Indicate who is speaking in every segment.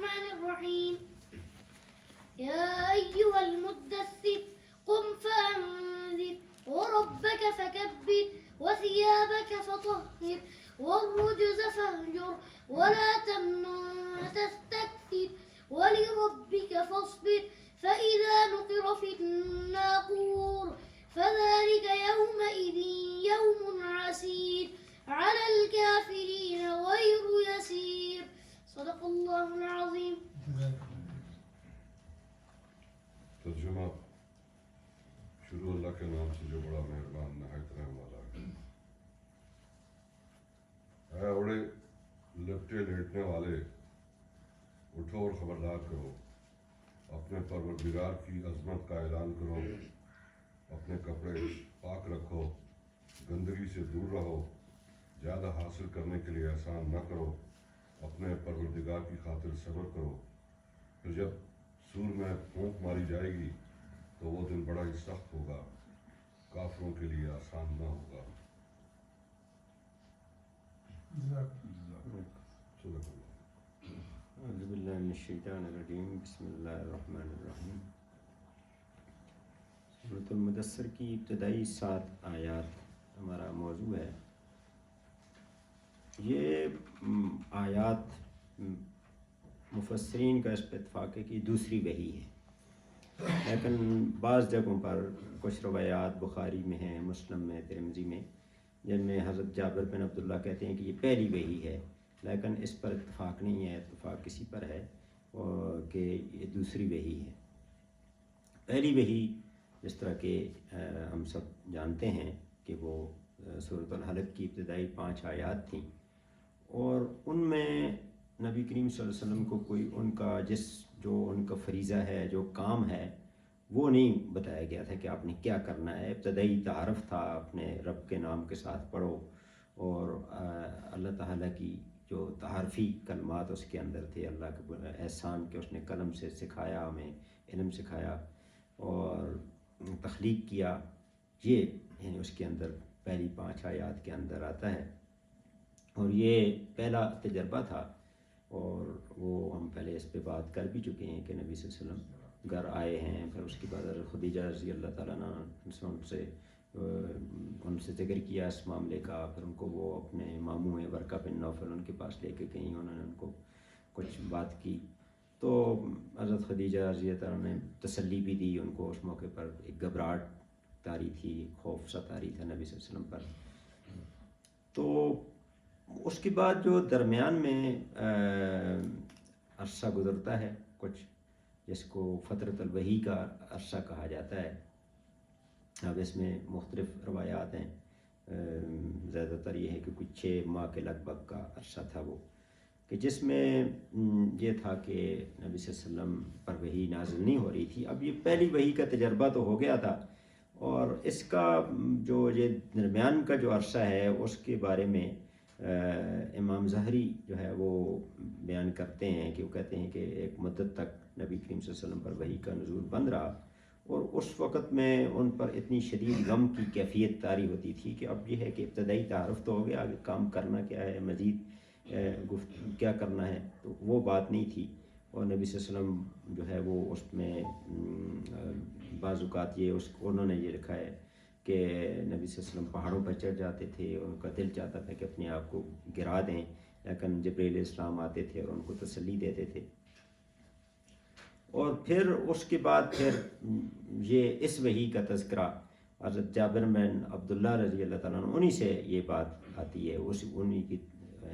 Speaker 1: الرحمن الرحيم يا أيها المدثر قم فأنذر وربك فكبر وثيابك فطهر والرجز فاهجر ولا تمنن تستكثر ولربك فاصبر فإذا نقر في الناقور فذلك يومئذ يوم عسير على الكافرين غير يسير صدق الله العظيم.
Speaker 2: ترجمہ شروع اللہ کے نام سے جو بڑا مہربان نہایت رحم والا ہے. اے اوڑے لپٹے لیٹنے والے اٹھو اور خبردار کرو, اپنے پروردگار کی عظمت کا اعلان کرو, اپنے کپڑے پاک رکھو, گندگی سے دور رہو, زیادہ حاصل کرنے کے لیے احسان نہ کرو, اپنے پروردگار کی خاطر صبر کرو. پھر جب سور میں پھونک ماری جائے گی تو وہ دن بڑا ہی سخت ہوگا, کافروں کے لیے آسان نہ ہوگا.
Speaker 3: اعوذ باللہ من الشیطان الرجیم. بسم اللہ الرحمن الرحیم. سورۃ المدثر کی ابتدائی 7 آیات ہمارا موضوع ہے. یہ آیات مفسرین کا اس پہ اتفاق ہے کہ دوسری وحی ہے, لیکن بعض جگہوں پر کچھ روایات بخاری میں ہیں, مسلم میں, ترمذی میں, جن میں حضرت جابر بن عبداللہ کہتے ہیں کہ یہ پہلی وحی ہے, لیکن اس پر اتفاق نہیں ہے. اتفاق کسی پر ہے کہ یہ دوسری وحی ہے. پہلی وحی جس طرح کہ ہم سب جانتے ہیں کہ وہ سورۃ الحلق کی ابتدائی 5 آیات تھیں, اور ان میں نبی کریم صلی اللہ علیہ وسلم کو کوئی ان کا جو ان کا فریضہ ہے, جو کام ہے, وہ نہیں بتایا گیا تھا کہ آپ نے کیا کرنا ہے. ابتدائی تعارف تھا, اپنے رب کے نام کے ساتھ پڑھو, اور اللہ تعالیٰ کی جو تعارفی کلمات اس کے اندر تھے, اللہ کے احسان کہ اس نے قلم سے سکھایا, ہمیں علم سکھایا اور تخلیق کیا, یہ یعنی اس کے اندر پہلی 5 آیات کے اندر آتا ہے. اور یہ پہلا تجربہ تھا, اور وہ ہم پہلے اس پہ بات کر بھی چکے ہیں کہ نبی صلی اللہ علیہ وسلم گھر آئے ہیں. پھر اس کے بعد خدیجہ رضی اللہ تعالیٰ عنہ ان سے ذکر کیا اس معاملے کا. پھر ان کو وہ اپنے ماموں ہیں ورقہ بن نوفل, ان کے پاس لے کے گئیں, انہوں نے ان کو کچھ بات کی, تو حضرت خدیجہ رضی اللہ تعالیٰ نے تسلی بھی دی ان کو. اس موقع پر ایک گھبراہٹ طاری تھی, خوف سا طاری تھا نبی صلی اللہ علیہ وسلم پر. تو اس کے بعد جو درمیان میں عرصہ گزرتا ہے کچھ, جس کو فترۃ الوحی کا عرصہ کہا جاتا ہے. اب اس میں مختلف روایات ہیں, زیادہ تر یہ ہے کہ کچھ 6 ماہ کے لگ بھگ کا عرصہ تھا وہ, کہ جس میں یہ تھا کہ نبی صلی اللہ علیہ وسلم پر وحی نازل نہیں ہو رہی تھی. اب یہ پہلی وحی کا تجربہ تو ہو گیا تھا, اور اس کا جو یہ درمیان کا جو عرصہ ہے اس کے بارے میں امام ظاہری جو ہے وہ بیان کرتے ہیں کہ وہ کہتے ہیں کہ ایک مدت تک نبی کریم صلی اللہ علیہ وسلم پر وحی کا نزول بند رہا, اور اس وقت میں ان پر اتنی شدید غم کی کیفیت طاری ہوتی تھی کہ اب یہ ہے کہ ابتدائی تعارف تو ہو گیا, آگے کام کرنا کیا ہے, مزید کیا کرنا ہے, تو وہ بات نہیں تھی. اور نبی صلی اللہ علیہ وسلم جو ہے وہ اس میں بعض اوقات یہ انہوں نے یہ لکھا ہے کہ نبی صلی اللہ علیہ وسلم پہاڑوں پر چڑھ جاتے تھے, ان کا دل چاہتا تھا کہ اپنے آپ کو گرا دیں, لیکن جبرائیل علیہ السلام آتے تھے اور ان کو تسلی دیتے تھے. اور پھر اس کے بعد پھر یہ اس وحی کا تذکرہ حضرت جابر بن عبداللہ رضی اللہ تعالیٰ عنہ, انہی سے یہ بات آتی ہے. انہی کی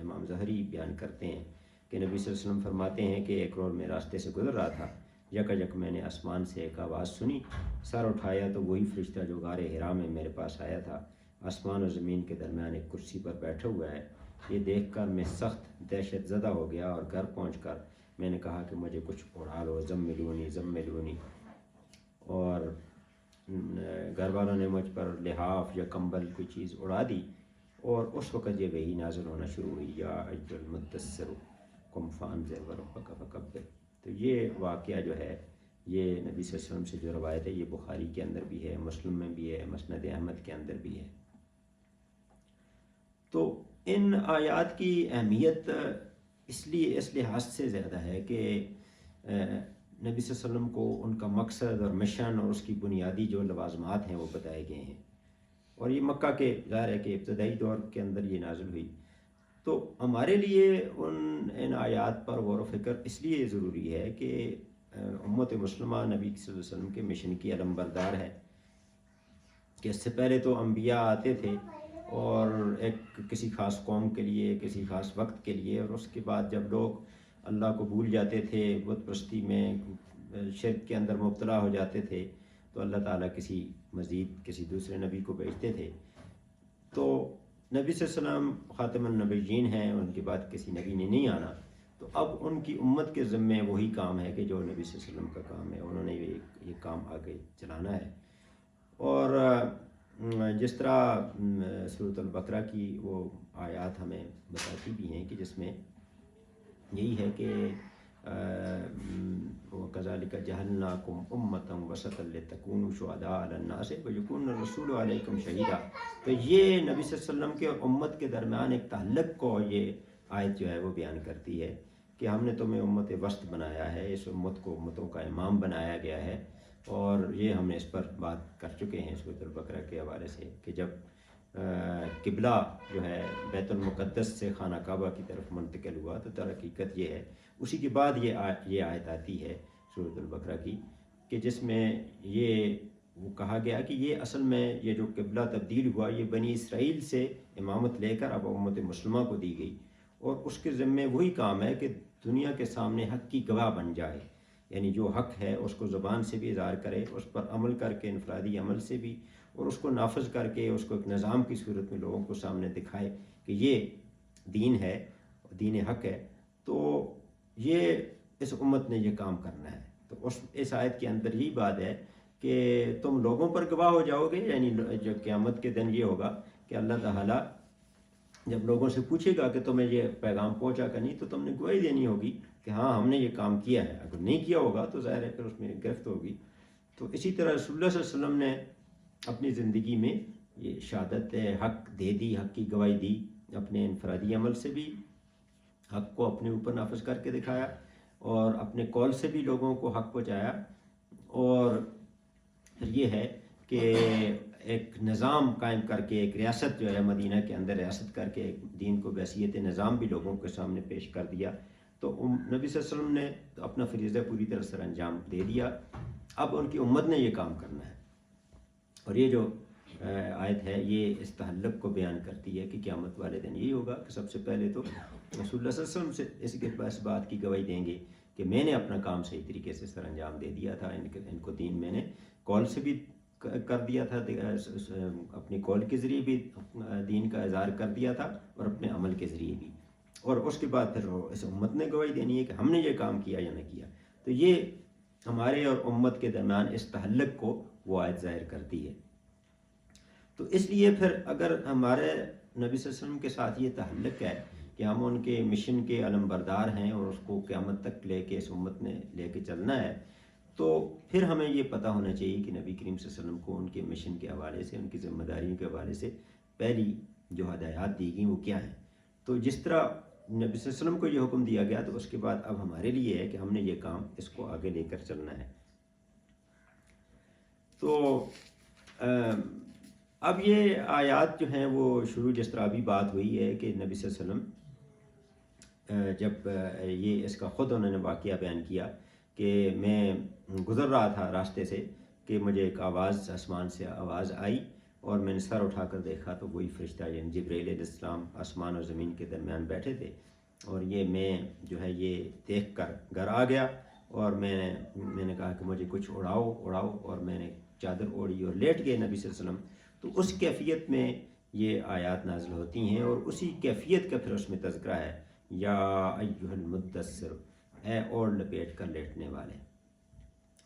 Speaker 3: امام ظاہری بیان کرتے ہیں کہ نبی صلی اللہ علیہ وسلم فرماتے ہیں کہ ایک روز میں راستے سے گزر رہا تھا, یکا میں نے آسمان سے ایک آواز سنی, سر اٹھایا تو وہی فرشتہ جو غار حرا میں میرے پاس آیا تھا, آسمان و زمین کے درمیان ایک کرسی پر بیٹھا ہوا ہے. یہ دیکھ کر میں سخت دہشت زدہ ہو گیا, اور گھر پہنچ کر میں نے کہا کہ مجھے کچھ اڑا لو, زملونی. اور گھر والوں نے مجھ پر لحاف یا کمبل کوئی چیز اڑا دی, اور اس وقت یہ وحی نازل ہونا شروع ہوئی, یا ایھا المدثر قم فانذر وربک فکبر. تو یہ واقعہ جو ہے یہ نبی صلی اللہ علیہ وسلم سے جو روایت ہے یہ بخاری کے اندر بھی ہے, مسلم میں بھی ہے, مسند احمد کے اندر بھی ہے. تو ان آیات کی اہمیت اس لیے اس لحاظ سے زیادہ ہے کہ نبی صلی اللہ علیہ وسلم کو ان کا مقصد اور مشن اور اس کی بنیادی جو لوازمات ہیں وہ بتائے گئے ہیں، اور یہ مکہ کے ظاہر ہے کہ ابتدائی دور کے اندر یہ نازل ہوئی. تو ہمارے لیے ان آیات پر غور و فکر اس لیے ضروری ہے کہ امت مسلمہ نبی صلی اللہ علیہ وسلم کے مشن کی علم بردار ہے، کہ اس سے پہلے تو انبیاء آتے تھے اور ایک کسی خاص قوم کے لیے، کسی خاص وقت کے لیے، اور اس کے بعد جب لوگ اللہ کو بھول جاتے تھے، بت پرستی میں شرک کے اندر مبتلا ہو جاتے تھے، تو اللہ تعالیٰ کسی دوسرے نبی کو بھیجتے تھے. تو نبی صلی اللہ علیہ وسلم خاتم النبیین ہیں، ان کے بعد کسی نبی نے نہیں آنا، تو اب ان کی امت کے ذمے وہی کام ہے کہ جو نبی صلی اللہ علیہ وسلم کا کام ہے، انہوں نے یہ کام آگے چلانا ہے. اور جس طرح سورۃ البقرہ کی وہ آیات ہمیں بتاتی بھی ہیں کہ جس میں یہی ہے کہ وَكَذَلِكَ جَعَلْنَاكُمْ أُمَّةً وَسَطًا لِتَكُونُوا شُهَدَاءَ عَلَى النَّاسِ وَيَكُونَ الرَّسُولُ عَلَيْكُمْ شَهِيدًا. تو یہ نبی صلی اللہ علیہ وسلم کے اور امت کے درمیان ایک تعلق کو یہ آیت جو ہے وہ بیان کرتی ہے کہ ہم نے تمہیں امت وسط بنایا ہے، اس امت کو امتوں کا امام بنایا گیا ہے. اور یہ ہم نے اس پر بات کر چکے ہیں سورۃ البقرہ کے حوالے سے کہ جب قبلہ جو ہے بیت المقدس سے خانہ کعبہ کی طرف منتقل ہوا تو در حقیقت یہ ہے، اسی کے بعد یہ آیت آتی ہے سورۃ البقرہ کی کہ جس میں یہ وہ کہا گیا کہ یہ اصل میں یہ جو قبلہ تبدیل ہوا یہ بنی اسرائیل سے امامت لے کر اب امت مسلمہ کو دی گئی، اور اس کے ذمے وہی کام ہے کہ دنیا کے سامنے حق کی گواہ بن جائے، یعنی جو حق ہے اس کو زبان سے بھی اظہار کرے، اس پر عمل کر کے انفرادی عمل سے بھی، اور اس کو نافذ کر کے اس کو ایک نظام کی صورت میں لوگوں کو سامنے دکھائے کہ یہ دین ہے، دین حق ہے. تو یہ اس امت نے یہ کام کرنا ہے. تو اس آیت کے اندر یہی بات ہے کہ تم لوگوں پر گواہ ہو جاؤ گے، یعنی جو قیامت کے دن یہ ہوگا کہ اللہ تعالیٰ جب لوگوں سے پوچھے گا کہ تمہیں یہ پیغام پہنچا کہ نہیں، تو تم نے گواہی دینی ہوگی کہ ہاں ہم نے یہ کام کیا ہے. اگر نہیں کیا ہوگا تو ظاہر ہے پھر اس میں گرفت ہوگی. تو اسی طرح رسول اللہ صلی اللہ علیہ وسلم نے اپنی زندگی میں یہ شہادت حق دے دی، حق کی گواہی دی، اپنے انفرادی عمل سے بھی حق کو اپنے اوپر نافذ کر کے دکھایا، اور اپنے قول سے بھی لوگوں کو حق پہنچایا. اور پھر یہ ہے کہ ایک نظام قائم کر کے، ایک ریاست جو ہے مدینہ کے اندر ریاست کر کے دین کو بحیثیت نظام بھی لوگوں کے سامنے پیش کر دیا. تو نبی صلی اللہ علیہ وسلم نے اپنا فریضہ پوری طرح سر انجام دے دیا. اب ان کی امت نے یہ کام کرنا ہے. اور یہ جو آیت ہے یہ اس تعلق کو بیان کرتی ہے کہ قیامت والے دن یہی ہوگا کہ سب سے پہلے تو رسول اللہ صلی اللہ علیہ وسلم سے اس بات کی گواہی دیں گے کہ میں نے اپنا کام صحیح طریقے سے سر انجام دے دیا تھا، ان کو دین میں نے قول سے بھی کر دیا تھا، اپنی قول کے ذریعے بھی دین کا اظہار کر دیا تھا، اور اپنے عمل کے ذریعے بھی. اور اس کے بعد پھر اس امت نے گواہی دینی ہے کہ ہم نے یہ کام کیا یا نہ کیا. تو یہ ہمارے اور امت کے درمیان اس تعلق کو وہ آیت ظاہر کرتی ہے. تو اس لیے پھر اگر ہمارے نبی صلی اللہ علیہ وسلم کے ساتھ یہ تعلق ہے کہ ہم ان کے مشن کے علم بردار ہیں اور اس کو قیامت تک لے کے اس امت نے لے کے چلنا ہے، تو پھر ہمیں یہ پتہ ہونا چاہیے کہ نبی کریم صلی اللہ علیہ وسلم کو ان کے مشن کے حوالے سے، ان کی ذمہ داریوں کے حوالے سے پہلی جو ہدایات دی گئیں وہ کیا ہیں. تو جس طرح نبی صلی اللہ علیہ وسلم کو یہ حکم دیا گیا تو اس کے بعد اب ہمارے لیے ہے کہ ہم نے یہ کام اس کو آگے لے کر چلنا ہے. تو اب یہ آیات جو ہیں وہ شروع جس طرح ابھی بات ہوئی ہے کہ نبی صلی اللہ علیہ وسلم جب یہ اس کا خود انہوں نے واقعہ بیان کیا کہ میں گزر رہا تھا راستے سے کہ مجھے ایک آواز آسمان سے آواز آئی، اور میں نے سر اٹھا کر دیکھا تو وہی فرشتہ یعنی جبرائیل علیہ السلام آسمان اور زمین کے درمیان بیٹھے تھے. اور یہ میں جو ہے یہ دیکھ کر گھر آ گیا، اور میں نے کہا کہ مجھے کچھ اڑاؤ، اور میں نے چادر اوڑھی اور لیٹ گئے نبی صلی اللہ علیہ وسلم. تو اس کیفیت میں یہ آیات نازل ہوتی ہیں، اور اسی کیفیت کا پھر اس میں تذکرہ ہے، یا ایھا المدثر، اے اور لپیٹ کر لیٹنے والے.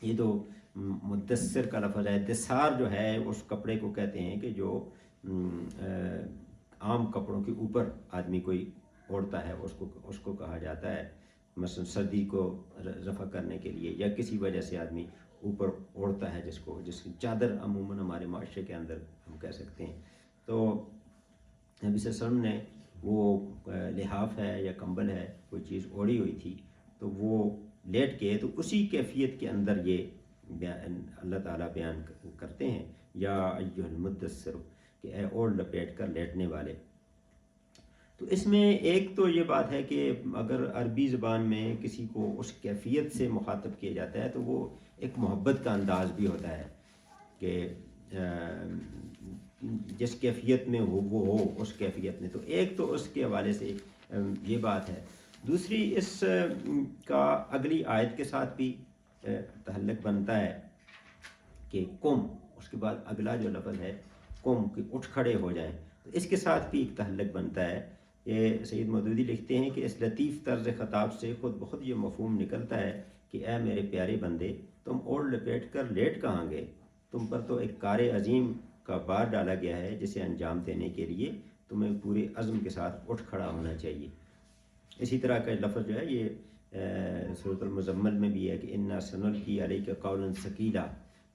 Speaker 3: یہ تو مدثر کا لفظ ہے. دثار جو ہے اس کپڑے کو کہتے ہیں کہ جو عام کپڑوں کے اوپر آدمی کوئی اوڑھتا ہے، اس کو کہا جاتا ہے. مثلا سردی کو رفع کرنے کے لیے یا کسی وجہ سے آدمی اوپر اوڑھتا ہے، جس کی چادر عموماً ہمارے معاشرے کے اندر ہم کہہ سکتے ہیں. تو نبی صلی اللہ علیہ وسلم نے وہ لحاف ہے یا کمبل ہے کوئی چیز اوڑھی ہوئی تھی تو وہ لیٹ گئے، تو اسی کیفیت کے اندر یہ اللہ تعالیٰ بیان کرتے ہیں یا ایھا المدثر، کہ اے اوڑھ لپیٹ کر لیٹنے والے۔ تو اس میں ایک تو یہ بات ہے کہ اگر عربی زبان میں کسی کو اس کیفیت سے مخاطب کیا جاتا ہے تو وہ ایک محبت کا انداز بھی ہوتا ہے کہ جس کیفیت میں وہ ہو اس کیفیت میں، تو ایک تو اس کے حوالے سے یہ بات ہے۔ دوسری اس کا اگلی آیت کے ساتھ بھی تعلق بنتا ہے کہ قم، اس کے بعد اگلا جو لفظ ہے قم، کہ اٹھ کھڑے ہو جائیں، تو اس کے ساتھ بھی ایک تعلق بنتا ہے۔ یہ سید مودودی لکھتے ہیں کہ اس لطیف طرز خطاب سے خود بخود یہ مفہوم نکلتا ہے کہ اے میرے پیارے بندے، تم اوڑھ لپیٹ کر لیٹ کہاں گئے؟ تم پر تو ایک کار عظیم کا بار ڈالا گیا ہے جسے انجام دینے کے لیے تمہیں پورے عزم کے ساتھ اٹھ کھڑا ہونا چاہیے۔ اسی طرح کا لفظ جو ہے یہ سورۃ المزمل میں بھی ہے کہ انا سنلقی علیک قولا ثقیلا،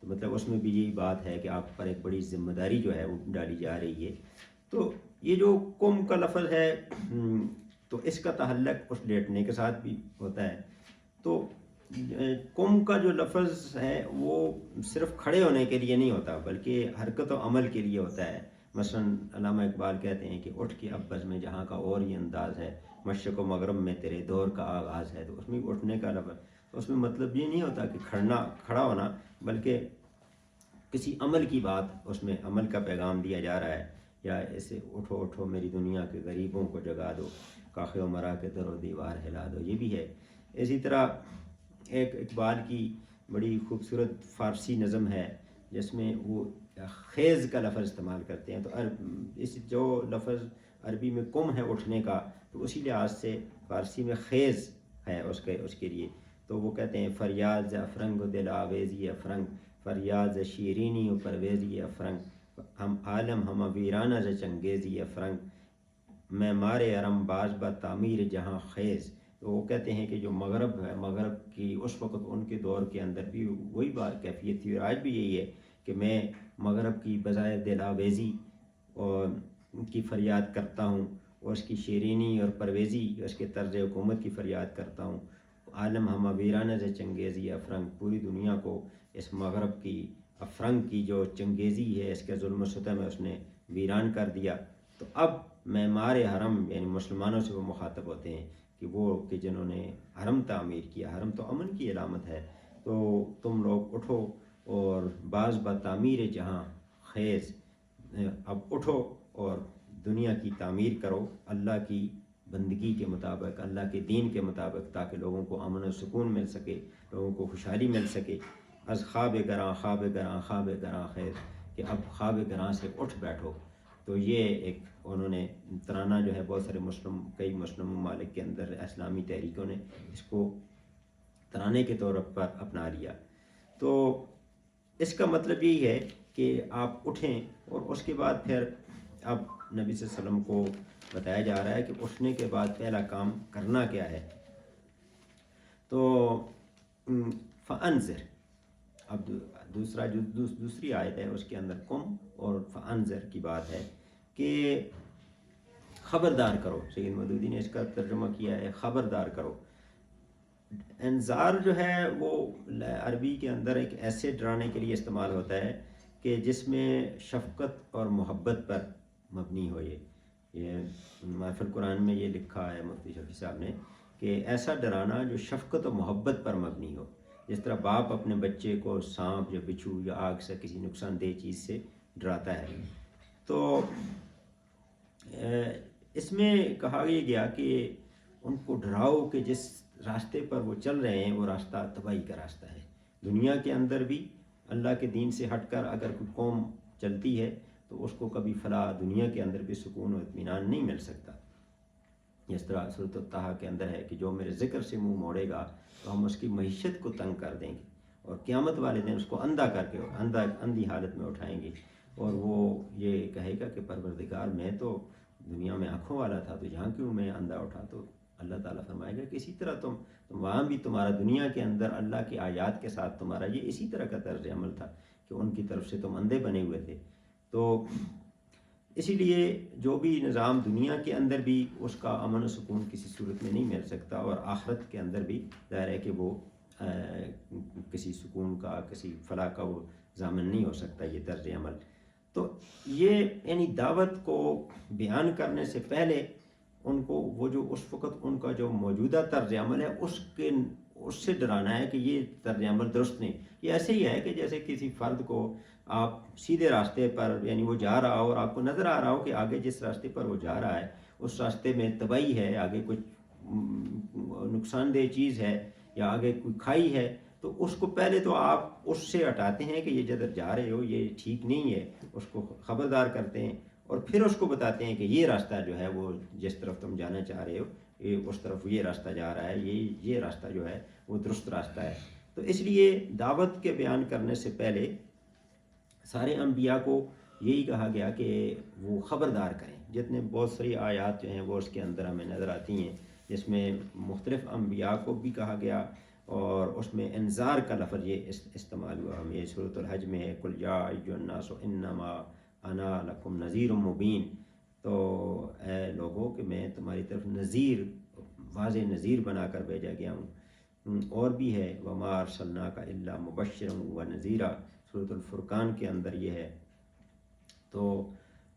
Speaker 3: تو مطلب اس میں بھی یہی بات ہے کہ آپ پر ایک بڑی ذمہ داری جو ہے وہ ڈالی جا رہی ہے۔ تو یہ جو قم کا لفظ ہے تو اس کا تعلق اس لیٹنے کے ساتھ بھی ہوتا ہے۔ تو قم کا جو لفظ ہے وہ صرف کھڑے ہونے کے لیے نہیں ہوتا بلکہ حرکت و عمل کے لیے ہوتا ہے۔ مثلا علامہ اقبال کہتے ہیں کہ اٹھ کے اب بزم جہاں کا اور یہ انداز ہے، مشرق و مغرب میں تیرے دور کا آغاز ہے، تو اس میں اٹھنے کا لفظ، تو اس میں مطلب یہ نہیں ہوتا کہ کھڑا ہونا، بلکہ کسی عمل کی بات، اس میں عمل کا پیغام دیا جا رہا ہے، یا ایسے اٹھو اٹھو میری دنیا کے غریبوں کو جگا دو، کاخ و مرا کے در و دیوار ہلا دو، یہ بھی ہے۔ اسی طرح ایک اقبال کی بڑی خوبصورت فارسی نظم ہے جس میں وہ خیز کا لفظ استعمال کرتے ہیں، تو اس جو لفظ عربی میں قم ہے اٹھنے کا، تو اسی لحاظ سے فارسی میں خیز ہے اس کے لیے، تو وہ کہتے ہیں فریاد ز افرنگ و دل آویزی افرنگ، فریاد ز شیرینی و پرویزی افرنگ، ہم عالم ہم ویرانہ ز چنگیزی افرنگ، میں مارے ارم باز با تعمیر جہاں خیز۔ تو وہ کہتے ہیں کہ جو مغرب ہے، مغرب کی اس وقت ان کے دور کے اندر بھی وہی بات کیفیت تھی، اور آج بھی یہی ہے کہ میں مغرب کی بجائے دل آویزی اور کی فریاد کرتا ہوں، اور اس کی شیرینی اور پرویزی، اس کے طرز حکومت کی فریاد کرتا ہوں۔ عالم ہم ویرانہ ز چنگیزی افرنگ، پوری دنیا کو اس مغرب کی افرنگ کی جو چنگیزی ہے، اس کے ظلم و ستم میں اس نے ویران کر دیا۔ تو اب معمار حرم، یعنی مسلمانوں سے وہ مخاطب ہوتے ہیں کہ جنہوں نے حرم تعمیر کیا، حرم تو امن کی علامت ہے، تو تم لوگ اٹھو اور بعض با تعمیر جہاں خیز، اب اٹھو اور دنیا کی تعمیر کرو اللہ کی بندگی کے مطابق، اللہ کے دین کے مطابق، تاکہ لوگوں کو امن و سکون مل سکے، لوگوں کو خوشحالی مل سکے۔ از خواب گراں خواب گراں خواب گراں خیز، کہ اب خواب گراں سے اٹھ بیٹھو۔ تو یہ ایک انہوں نے ترانہ جو ہے بہت سارے کئی مسلم ممالک کے اندر اسلامی تحریکوں نے اس کو ترانے کے طور پر اپنا لیا۔ تو اس کا مطلب یہی ہے کہ آپ اٹھیں، اور اس کے بعد پھر اب نبی صلی اللہ علیہ وسلم کو بتایا جا رہا ہے کہ اٹھنے کے بعد پہلا کام کرنا کیا ہے۔ تو فَأَنذِرْ، اب دوسری آیت ہے اس کے اندر قم اور فَأَنذِرْ کی بات ہے کہ خبردار کرو۔ سید مودودی نے اس کا ترجمہ کیا ہے خبردار کرو۔ انذار جو ہے وہ عربی کے اندر ایک ایسے ڈرانے کے لیے استعمال ہوتا ہے کہ جس میں شفقت اور محبت پر مبنی ہو۔ یہ محفل قرآن میں یہ لکھا ہے مفتی شفیع صاحب نے کہ ایسا ڈرانا جو شفقت و محبت پر مبنی ہو، جس طرح باپ اپنے بچے کو سانپ یا بچھو یا آگ سے کسی نقصان دہ چیز سے ڈراتا ہے۔ تو اس میں کہا یہ گیا کہ ان کو ڈراؤ کہ جس راستے پر وہ چل رہے ہیں وہ راستہ تباہی کا راستہ ہے۔ دنیا کے اندر بھی اللہ کے دین سے ہٹ کر اگر کوئی قوم چلتی ہے تو اس کو کبھی فلاح دنیا کے اندر بھی سکون و اطمینان نہیں مل سکتا۔ جس طرح سورۃ الطٰہٰ کے اندر ہے کہ جو میرے ذکر سے منہ موڑے گا تو ہم اس کی معیشت کو تنگ کر دیں گے، اور قیامت والے دن اس کو اندھا کر کے اندھی حالت میں اٹھائیں گے، اور وہ یہ کہے گا کہ پروردگار میں تو دنیا میں آنکھوں والا تھا، تو یہاں کیوں میں اندھا اٹھا؟ تو اللہ تعالیٰ فرمائے گا کہ اسی طرح تم وہاں بھی تمہارا دنیا کے اندر اللہ کی آیات کے ساتھ تمہارا یہ اسی طرح کا طرز عمل تھا کہ ان کی طرف سے تم اندھے بنے ہوئے تھے۔ تو اسی لیے جو بھی نظام دنیا کے اندر بھی اس کا امن و سکون کسی صورت میں نہیں مل سکتا، اور آخرت کے اندر بھی ظاہر ہے کہ وہ کسی سکون کا، کسی فلاح کا وہ ضامن نہیں ہو سکتا یہ طرز عمل۔ تو یہ یعنی دعوت کو بیان کرنے سے پہلے ان کو وہ جو اس وقت ان کا جو موجودہ طرز عمل ہے اس سے ڈرانا ہے کہ یہ طرز عمل درست نہیں۔ یہ ایسے ہی ہے کہ جیسے کسی فرد کو آپ سیدھے راستے پر، یعنی وہ جا رہا ہو اور آپ کو نظر آ رہا ہو کہ آگے جس راستے پر وہ جا رہا ہے اس راستے میں تباہی ہے، آگے کچھ نقصان دہ چیز ہے یا آگے کوئی کھائی ہے، تو اس کو پہلے تو آپ اس سے ہٹاتے ہیں کہ یہ جدھر جا رہے ہو یہ ٹھیک نہیں ہے، اس کو خبردار کرتے ہیں، اور پھر اس کو بتاتے ہیں کہ یہ راستہ جو ہے وہ جس طرف تم جانا چاہ رہے ہو اس طرف یہ راستہ جا رہا ہے، یہ راستہ جو ہے وہ درست راستہ ہے۔ تو اس لیے دعوت کے بیان کرنے سے پہلے سارے انبیاء کو یہی کہا گیا کہ وہ خبردار کریں۔ جتنے بہت ساری آیات جو ہیں وہ اس کے اندر ہمیں نظر آتی ہیں، جس میں مختلف انبیاء کو بھی کہا گیا، اور اس میں انذار کا لفظ یہ استعمال ہوا۔ ہم یہ سورۃ الحج میں ہے قل یا ایھا الناس انما انا لکم نذیر مبین، تو اے لوگوں کہ میں تمہاری طرف نذیر، واضح نذیر بنا کر بھیجا گیا ہوں۔ اور بھی ہے وما ارسلناک الا مبشرا ونذیرا، سورۃ الفرقان کے اندر یہ ہے۔ تو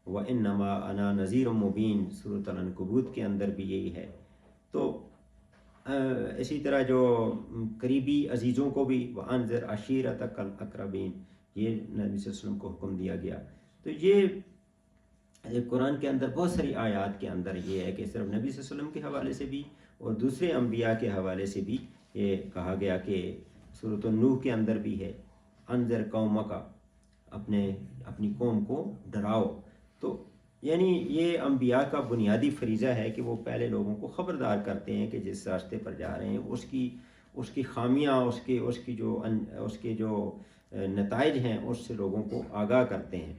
Speaker 3: وَإِنَّمَا أَنَا نَذِيرٌ مُبِينٌ، سورۃ العنکبوت کے اندر بھی یہی ہے۔ تو اسی طرح جو قریبی عزیزوں کو بھی وَأَنذِرْ عَشِيرَتَكَ الْأَقْرَبِينَ، یہ نبی صلی اللہ علیہ وسلم کو حکم دیا گیا۔ تو یہ قرآن کے اندر بہت ساری آیات کے اندر یہ ہے کہ صرف نبی صلی اللہ علیہ وسلم کے حوالے سے بھی اور دوسرے انبیاء کے حوالے سے بھی یہ کہا گیا کہ سورۃ النوح کے اندر بھی ہے انذر قومک، اپنی قوم کو ڈراؤ۔ تو یعنی یہ انبیاء کا بنیادی فریضہ ہے کہ وہ پہلے لوگوں کو خبردار کرتے ہیں کہ جس راستے پر جا رہے ہیں اس کی خامیاں، اس کے جو نتائج ہیں اس سے لوگوں کو آگاہ کرتے ہیں۔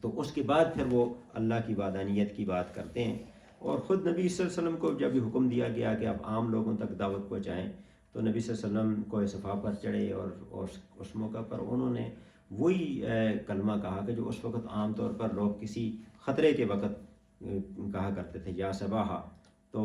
Speaker 3: تو اس کے بعد پھر وہ اللہ کی وحدانیت کی بات کرتے ہیں۔ اور خود نبی صلی اللہ علیہ وسلم کو جب یہ حکم دیا گیا کہ آپ عام لوگوں تک دعوت پہنچائیں، تو نبی صلی اللہ علیہ وسلم کو صفا پر چڑھے، اور اس موقع پر انہوں نے وہی کلمہ کہا کہ جو اس وقت عام طور پر لوگ کسی خطرے کے وقت کہا کرتے تھے، یا صباحا۔ تو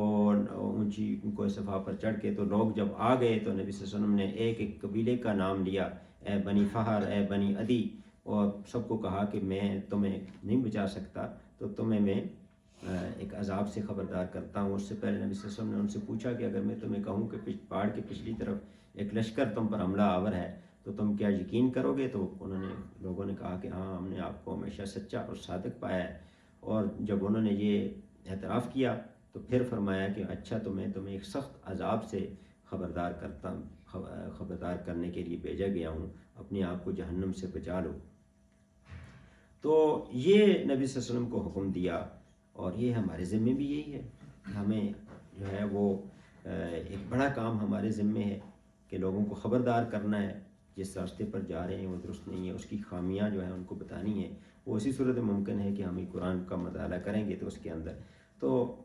Speaker 3: اونچی کوئی صفا پر چڑھ کے تو لوگ جب آ گئے تو نبی صلی اللہ علیہ وسلم نے ایک ایک قبیلے کا نام لیا، اے بنی فہر، اے بنی عدی، اور سب کو کہا کہ میں تمہیں نہیں بچا سکتا، تو تمہیں میں ایک عذاب سے خبردار کرتا ہوں۔ اس سے پہلے نبی صلی اللہ علیہ وسلم نے ان سے پوچھا کہ اگر میں تمہیں کہوں کہ پہاڑ کے پچھلی طرف ایک لشکر تم پر حملہ آور ہے تو تم کیا یقین کرو گے؟ تو لوگوں نے کہا کہ ہاں، ہم نے آپ کو ہمیشہ سچا اور صادق پایا ہے۔ اور جب انہوں نے یہ اعتراف کیا تو پھر فرمایا کہ اچھا، تو میں تمہیں ایک سخت عذاب سے خبردار کرنے کے لیے بھیجا گیا ہوں، اپنے آپ کو جہنم سے بچا لو۔ تو یہ نبی صلی اللہ علیہ وسلم کو حکم دیا، اور یہ ہمارے ذمے بھی یہی ہے کہ ہمیں جو ہے وہ ایک بڑا کام ہمارے ذمے ہے کہ لوگوں کو خبردار کرنا ہے، جس راستے پر جا رہے ہیں وہ درست نہیں ہے، اس کی خامیاں جو ہیں ان کو بتانی ہیں۔ وہ اسی صورت میں ممکن ہے کہ ہم قرآن کا مطالعہ کریں گے تو اس کے اندر تو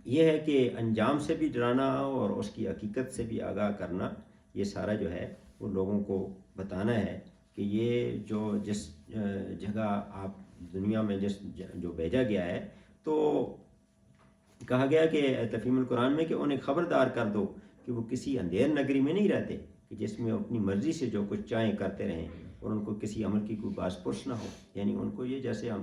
Speaker 3: یہ ہے کہ انجام سے بھی ڈرانا اور اس کی حقیقت سے بھی آگاہ کرنا، یہ سارا جو ہے وہ لوگوں کو بتانا ہے کہ یہ جس جگہ آپ دنیا میں جو بھیجا گیا ہے، تو کہا گیا کہ تفہیم القرآن میں کہ انہیں خبردار کر دو کہ وہ کسی اندھیر نگری میں نہیں رہتے کہ جس میں اپنی مرضی سے جو کچھ چاہیں کرتے رہیں اور ان کو کسی عمل کی کوئی باز پرس نہ ہو۔ یعنی ان کو یہ، جیسے ہم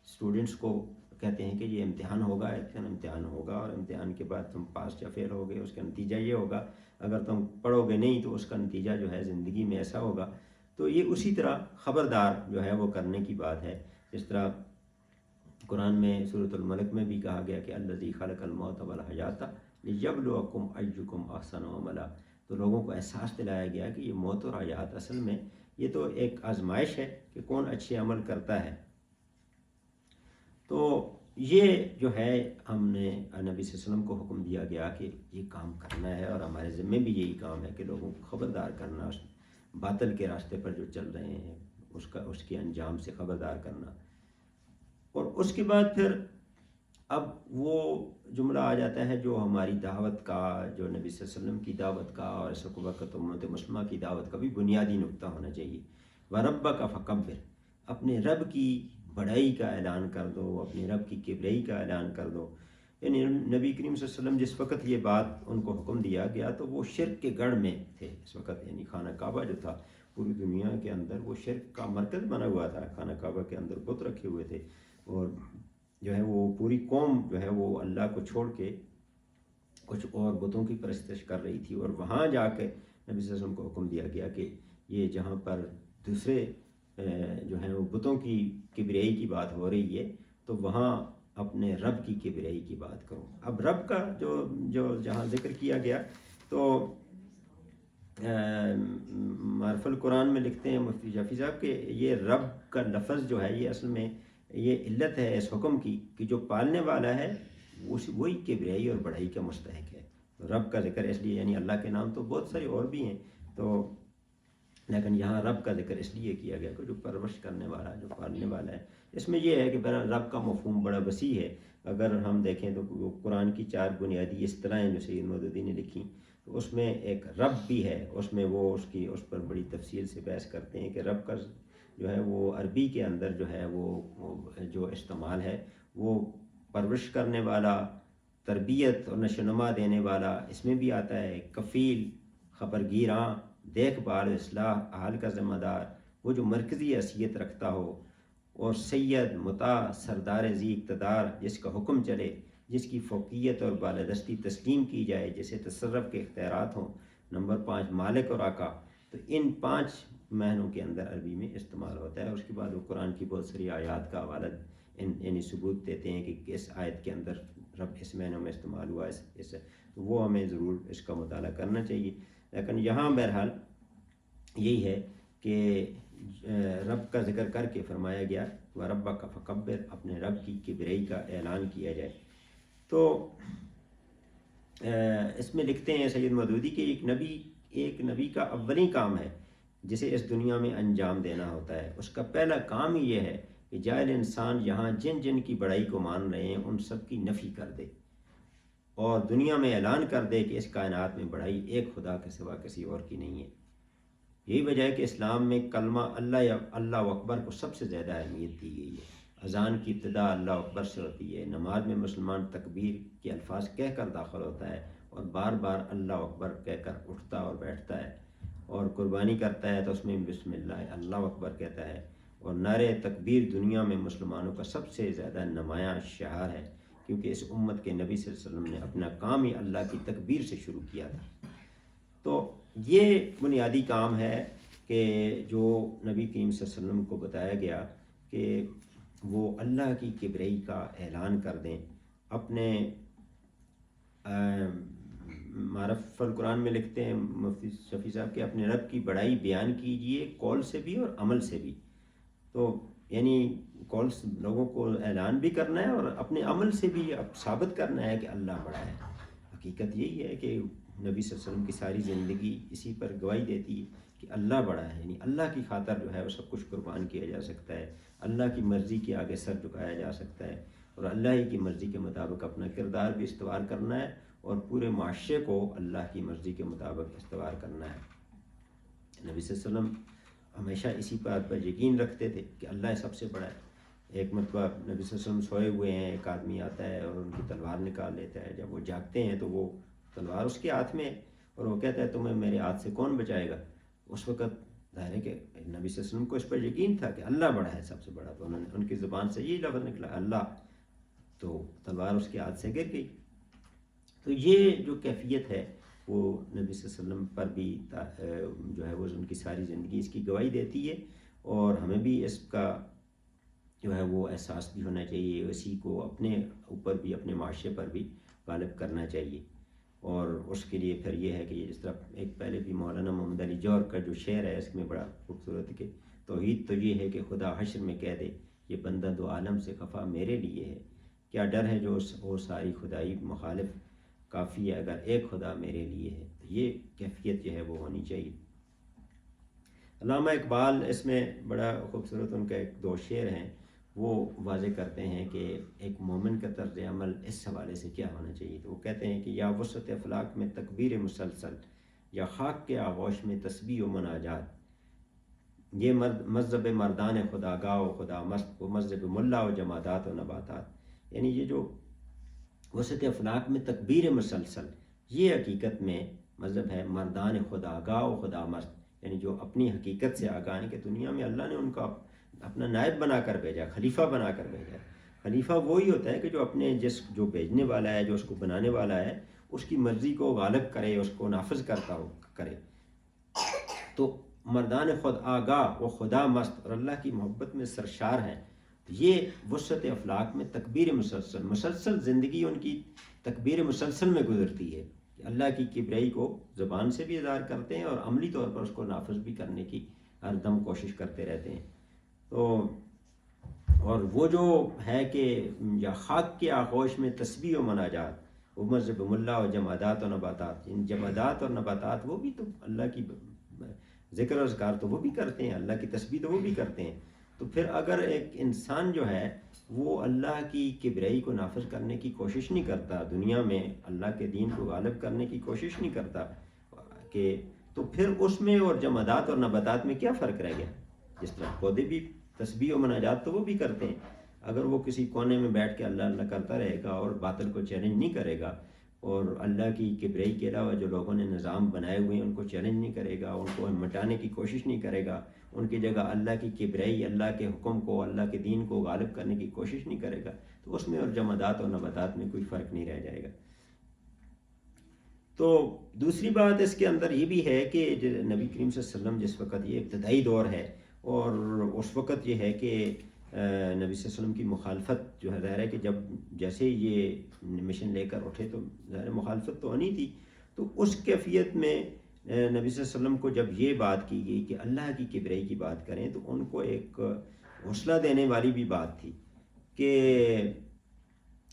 Speaker 3: اسٹوڈنٹس کو کہتے ہیں کہ یہ امتحان ہوگا، امتحان ہوگا، اور امتحان کے بعد تم پاس یا فیل ہوگے، اس کا نتیجہ یہ ہوگا، اگر تم پڑھو گے نہیں تو اس کا نتیجہ جو ہے زندگی میں ایسا ہوگا۔ تو یہ اسی طرح خبردار جو ہے وہ کرنے کی بات ہے، جس طرح قرآن میں سورۃ الملک میں بھی کہا گیا کہ الذی خلق الموت والحیات لیبلوکم ایکم احسن عملا۔ تو لوگوں کو احساس دلایا گیا کہ یہ موت اور حیات اصل میں یہ تو ایک آزمائش ہے کہ کون اچھے عمل کرتا ہے۔ تو یہ جو ہے ہم نے نبی صلی اللہ علیہ وسلم کو حکم دیا گیا کہ یہ کام کرنا ہے، اور ہمارے ذمے بھی یہی کام ہے کہ لوگوں کو خبردار کرنا، باطل کے راستے پر جو چل رہے ہیں اس کے انجام سے خبردار کرنا۔ اور اس کے بعد پھر اب وہ جملہ آ جاتا ہے جو ہماری دعوت کا، جو نبی صلی اللہ علیہ وسلم کی دعوت کا اور اس وقت امت مسلمہ کی دعوت کا بھی بنیادی نقطہ ہونا چاہیے۔ وَرَبَّكَ فَكَبِّرْ، اپنے رب کی بڑائی کا اعلان کر دو، اپنے رب کی کبریائی کا اعلان کر دو. یعنی نبی کریم صلی اللہ علیہ وسلم جس وقت یہ بات ان کو حکم دیا گیا تو وہ شرک کے گڑھ میں تھے اس وقت. یعنی خانہ کعبہ جو تھا پوری دنیا کے اندر وہ شرک کا مرکز بنا ہوا تھا. خانہ کعبہ کے اندر بت رکھے ہوئے تھے اور جو ہے وہ پوری قوم جو ہے وہ اللہ کو چھوڑ کے کچھ اور بتوں کی پرستش کر رہی تھی. اور وہاں جا کے نبی صلی اللہ علیہ وسلم کو حکم دیا گیا کہ یہ جہاں پر دوسرے جو ہیں وہ بتوں کی کبریائی کی بات ہو رہی ہے تو وہاں اپنے رب کی کبریائی کی بات کرو. اب رب کا جو جہاں ذکر کیا گیا تو معرف القرآن میں لکھتے ہیں مفتی شفیع صاحب کہ یہ رب کا لفظ جو ہے یہ اصل میں یہ علت ہے اس حکم کی کہ جو پالنے والا ہے وہی کبریائی اور بڑائی کا مستحق ہے. رب کا ذکر اس لیے، یعنی اللہ کے نام تو بہت سارے اور بھی ہیں تو لیکن یہاں رب کا ذکر اس لیے کیا گیا کہ جو پرورش کرنے والا، جو پالنے والا ہے. اس میں یہ ہے کہ رب کا مفہوم بڑا وسیع ہے. اگر ہم دیکھیں تو قرآن کی 4 بنیادی اصطلاحیں جو سید مودودی نے لکھی تو اس میں ایک رب بھی ہے. اس میں وہ اس پر بڑی تفصیل سے بحث کرتے ہیں کہ رب کا جو ہے وہ عربی کے اندر جو ہے وہ جو استعمال ہے وہ پرورش کرنے والا، تربیت اور نشو و نما دینے والا، اس میں بھی آتا ہے کفیل، خبرگیراں، دیکھ بھال، اصلاح، حال کا ذمہ دار، وہ جو مرکزی حیثیت رکھتا ہو، اور سید، مطاع، سردار ذی اقتدار، جس کا حکم چلے، جس کی فوقیت اور بالادستی تسلیم کی جائے، جسے تصرف کے اختیارات ہوں. نمبر 5 مالک اور آقا. تو ان 5 معنوں کے اندر عربی میں استعمال ہوتا ہے. اور اس کے بعد وہ قرآن کی بہت ساری آیات کا حوالہ یعنی ثبوت دیتے ہیں کہ اس آیت کے اندر رب اس معنوں میں استعمال ہوا ہے تو وہ ہمیں ضرور اس کا مطالعہ کرنا چاہیے. لیکن یہاں بہرحال یہی ہے کہ رب کا ذکر کر کے فرمایا گیا وَرَبَّكَ فَكَبِّرْ، اپنے رب کی کبریائی کا اعلان کیا جائے. تو اس میں لکھتے ہیں سید مودودی کہ ایک نبی کا اولین کام ہے جسے اس دنیا میں انجام دینا ہوتا ہے. اس کا پہلا کام ہی یہ ہے کہ جاہل انسان یہاں جن جن کی بڑائی کو مان رہے ہیں ان سب کی نفی کر دے اور دنیا میں اعلان کر دے کہ اس کائنات میں بڑائی ایک خدا کے سوا کسی اور کی نہیں ہے. یہی وجہ ہے کہ اسلام میں کلمہ اللہ اکبر کو سب سے زیادہ اہمیت دی گئی ہے. اذان کی ابتدا اللہ اکبر سے ہوتی ہے. نماز میں مسلمان تکبیر کے الفاظ کہہ کر داخل ہوتا ہے اور بار بار اللہ اکبر کہہ کر اٹھتا اور بیٹھتا ہے. اور قربانی کرتا ہے تو اس میں بسم اللہ اکبر کہتا ہے. اور نعرہ تکبیر دنیا میں مسلمانوں کا سب سے زیادہ نمایاں شعار ہے کیونکہ اس امت کے نبی صلی اللہ علیہ وسلم نے اپنا کام ہی اللہ کی تکبیر سے شروع کیا تھا. تو یہ بنیادی کام ہے کہ جو نبی کریم صلی اللہ علیہ وسلم کو بتایا گیا کہ وہ اللہ کی کبریائی کا اعلان کر دیں. اپنے معرف القرآن میں لکھتے ہیں مفتی شفیع صاحب کہ اپنے رب کی بڑائی بیان کیجئے قول سے بھی اور عمل سے بھی. تو یعنی قول لوگوں کو اعلان بھی کرنا ہے اور اپنے عمل سے بھی ثابت کرنا ہے کہ اللہ بڑا ہے. حقیقت یہی ہے کہ نبی صلی اللہ علیہ وسلم کی ساری زندگی اسی پر گواہی دیتی ہے کہ اللہ بڑا ہے. یعنی اللہ کی خاطر جو ہے وہ سب کچھ قربان کیا جا سکتا ہے. اللہ کی مرضی کے آگے سر جھکایا جا سکتا ہے اور اللہ ہی کی مرضی کے مطابق اپنا کردار بھی استوار کرنا ہے اور پورے معاشرے کو اللہ کی مرضی کے مطابق استوار کرنا ہے. نبی صلی اللہ علیہ وسلم ہمیشہ اسی بات پر یقین رکھتے تھے کہ اللہ سب سے بڑا ہے. ایک مرتبہ نبی صلی اللہ علیہ وسلم سوئے ہوئے ہیں، ایک آدمی آتا ہے اور ان کی تلوار نکال لیتا ہے. جب وہ جاگتے ہیں تو وہ تلوار اس کے ہاتھ میں ہے اور وہ کہتا ہے تمہیں میرے ہاتھ سے کون بچائے گا. اس وقت ظاہر ہے کہ نبی صلی اللہ علیہ وسلم کو اس پر یقین تھا کہ اللہ بڑا ہے، سب سے بڑا. تو انہوں نے ان کی زبان سے یہی لفظ نکلا اللہ، تو تلوار اس کے ہاتھ سے گر گئی. تو یہ جو کیفیت ہے وہ نبی صلی اللہ علیہ وسلم پر بھی جو ہے وہ ان کی ساری زندگی اس کی گواہی دیتی ہے. اور ہمیں بھی اس کا جو ہے وہ احساس بھی ہونا چاہیے، اسی کو اپنے اوپر بھی اپنے معاشرے پر بھی غالب کرنا چاہیے. اور اس کے لیے پھر یہ ہے کہ جس طرح ایک پہلے بھی مولانا محمد علی جوہر کا جو شعر ہے اس میں بڑا خوبصورت کہ توحید تو یہ ہے کہ خدا حشر میں کہہ دے یہ بندہ دو عالم سے خفا میرے لیے ہے. کیا ڈر ہے جو وہ ساری خدائی مخالف، کافی ہے اگر ایک خدا میرے لیے ہے. تو یہ کیفیت جو ہے وہ ہونی چاہیے. علامہ اقبال اس میں بڑا خوبصورت ان کا ایک 2 شعر ہیں وہ واضح کرتے ہیں کہ ایک مومن کا طرز عمل اس حوالے سے کیا ہونا چاہیے. تو وہ کہتے ہیں کہ یا وسط افلاک میں تکبیر مسلسل، یا خاک کے آغوش میں تسبیح و مناجات، یہ مذہب مردان خدا گاہ و خدا مست و مذہب ملا و جمادات و نباتات، یعنی یہ جو وسط افلاق میں تکبیر مسلسل، یہ حقیقت میں مذہب ہے مردان خدا گاہ و خدا مست، یعنی جو اپنی حقیقت سے آگاہ ہیں کہ دنیا میں اللہ نے ان کا اپنا نائب بنا کر بھیجا، خلیفہ بنا کر بھیجا۔ خلیفہ وہی ہوتا ہے کہ جو اپنے جو بھیجنے والا ہے، جو اس کو بنانے والا ہے، اس کی مرضی کو غالب کرے، اس کو نافذ کرے۔ تو مردان خود آگاہ و خدا مست اور اللہ کی محبت میں سرشار ہیں، یہ وسعت افلاق میں تکبیر مسلسل زندگی ان کی تکبیر مسلسل میں گزرتی ہے، کہ اللہ کی کبریائی کو زبان سے بھی اظہار کرتے ہیں اور عملی طور پر اس کو نافذ بھی کرنے کی ہر دم کوشش کرتے رہتے ہیں۔ تو اور وہ جو ہے کہ یا خاک کے آغوش میں تسبیح و مناجات، وہ مذہب ملا و جمادات و نباتات، ان جمادات اور نباتات وہ بھی تو اللہ کی ذکر و اذکار تو وہ بھی کرتے ہیں، اللہ کی تسبیح تو وہ بھی کرتے ہیں۔ تو پھر اگر ایک انسان جو ہے وہ اللہ کی کبریائی کو نافذ کرنے کی کوشش نہیں کرتا، دنیا میں اللہ کے دین کو غالب کرنے کی کوشش نہیں کرتا، کہ تو پھر اس میں اور جمادات اور نباتات میں کیا فرق رہ گیا؟ جس طرح پودے بھی تسبیح و مناجات تو وہ بھی کرتے ہیں، اگر وہ کسی کونے میں بیٹھ کے اللہ اللہ کرتا رہے گا اور باطل کو چیلنج نہیں کرے گا، اور اللہ کی کبریائی کے علاوہ جو لوگوں نے نظام بنائے ہوئے ہیں ان کو چیلنج نہیں کرے گا، ان کو مٹانے کی کوشش نہیں کرے گا، ان کی جگہ اللہ کی کبریائی، اللہ کے حکم کو، اللہ کے دین کو غالب کرنے کی کوشش نہیں کرے گا، تو اس میں اور جمادات اور نباتات میں کوئی فرق نہیں رہ جائے گا۔ تو دوسری بات اس کے اندر یہ بھی ہے کہ نبی کریم صلی اللہ علیہ وسلم جس وقت یہ ابتدائی دور ہے، اور اس وقت یہ ہے کہ نبی صلی اللہ علیہ وسلم کی مخالفت جو ہے، ظاہر ہے کہ جب جیسے یہ مشن لے کر اٹھے تو ظاہر مخالفت تو ہونی تھی، تو اس کیفیت میں نبی صلی اللہ علیہ وسلم کو جب یہ بات کی گئی کہ اللہ کی کبریائی کی بات کریں، تو ان کو ایک حوصلہ دینے والی بھی بات تھی کہ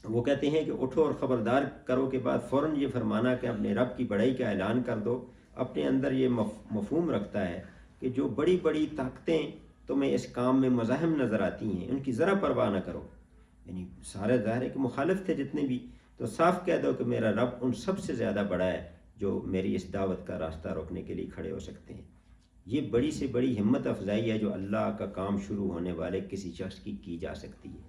Speaker 3: وہ کہتے ہیں کہ اٹھو اور خبردار کرو کے بعد فوراً یہ فرمانا کہ اپنے رب کی بڑائی کا اعلان کر دو، اپنے اندر یہ مفہوم رکھتا ہے کہ جو بڑی بڑی طاقتیں تمہیں اس کام میں مزاحم نظر آتی ہیں ان کی ذرا پرواہ نہ کرو، یعنی سارے ظاہر ہے کہ مخالف تھے جتنے بھی، تو صاف کہہ دو کہ میرا رب ان سب سے زیادہ بڑا ہے جو میری اس دعوت کا راستہ روکنے کے لیے کھڑے ہو سکتے ہیں۔ یہ بڑی سے بڑی ہمت افزائی ہے جو اللہ کا کام شروع ہونے والے کسی شخص کی جا سکتی ہے۔